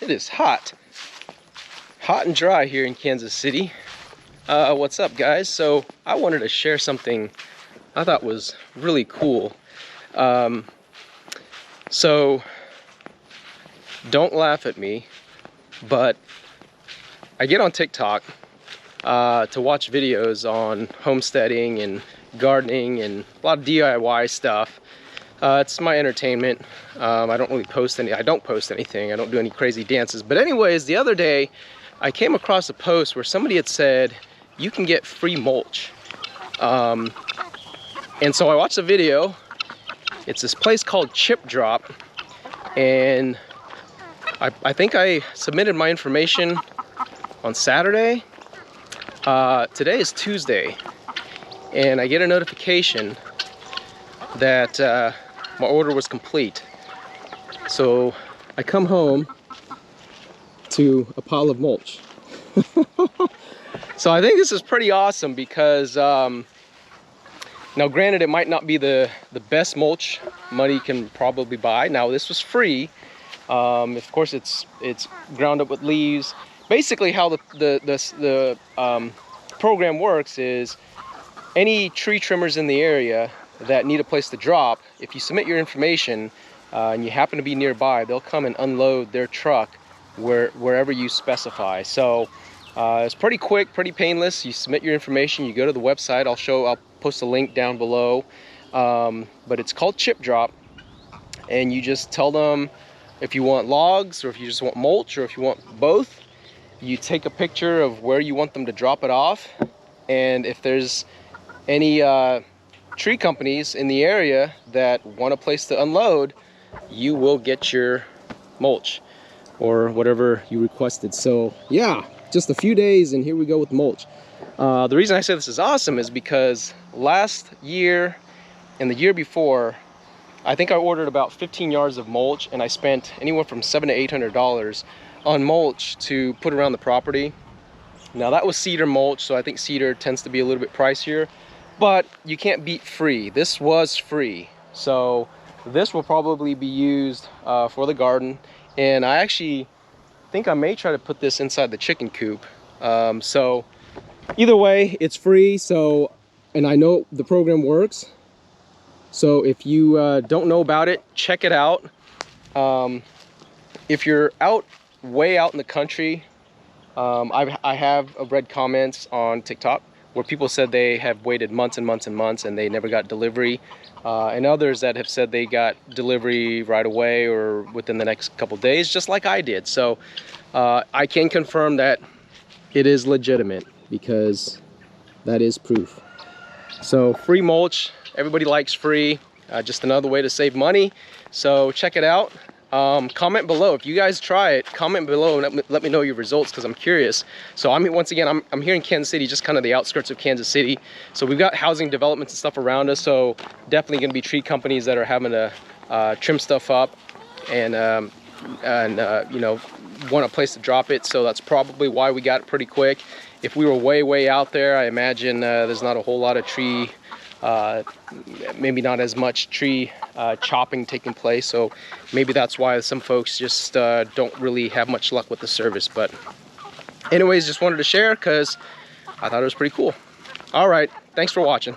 It is hot and dry here in Kansas City. What's up, guys? So I wanted to share something I thought was really cool. So don't laugh at me, but I get on TikTok to watch videos on homesteading and gardening and a lot of DIY stuff. It's my entertainment. I don't really post I don't post anything. I don't do any crazy dances. But anyways, the other day I came across a post where somebody had said you can get free mulch. And so I watched the video. It's this place called ChipDrop, and I think I submitted my information on Saturday. Today is Tuesday, and I get a notification that my order was complete. So I come home to a pile of mulch. So I think this is pretty awesome because now granted, it might not be the best mulch money can probably buy. Now this was free. Of course it's ground up with leaves. Basically how the program works is any tree trimmers in the area that need a place to drop, if you submit your information and you happen to be nearby, they'll come and unload their truck wherever you specify. So it's pretty quick, pretty painless. You submit your information, you go to the website. I'll post a link down below, but it's called ChipDrop, and you just tell them if you want logs or if you just want mulch or if you want both. You take a picture of where you want them to drop it off, and if there's any tree companies in the area that want a place to unload, you will get your mulch or whatever you requested. So yeah, just a few days and here we go with mulch. The reason I say this is awesome is because last year and the year before, I think I ordered about 15 yards of mulch, and I spent anywhere from $700 to $800 on mulch to put around the property. Now that was cedar mulch, so I think cedar tends to be a little bit pricier, but you can't beat free. This was free, so this will probably be used for the garden. And I actually think I may try to put this inside the chicken coop. So either way, it's free. So, and I know the program works. So if you don't know about it, check it out. If you're way out in the country, I have read comments on TikTok where people said they have waited months and months and months and they never got delivery, and others that have said they got delivery right away or within the next couple days, just like I did. So I can confirm that it is legitimate because that is proof. So free mulch, everybody likes free, just another way to save money. So check it out. Comment below if you guys try it. Comment below and let me know your results, because I'm curious. So once again, I'm here in Kansas City, just kind of the outskirts of Kansas City. So we've got housing developments and stuff around us, so definitely going to be tree companies that are having to trim stuff up and you know, want a place to drop it. So that's probably why we got it pretty quick. If we were way out there, I imagine there's not a whole lot of tree, maybe not as much tree chopping taking place, so maybe that's why some folks just don't really have much luck with the service. But anyways, just wanted to share because I thought it was pretty cool. All right, thanks for watching.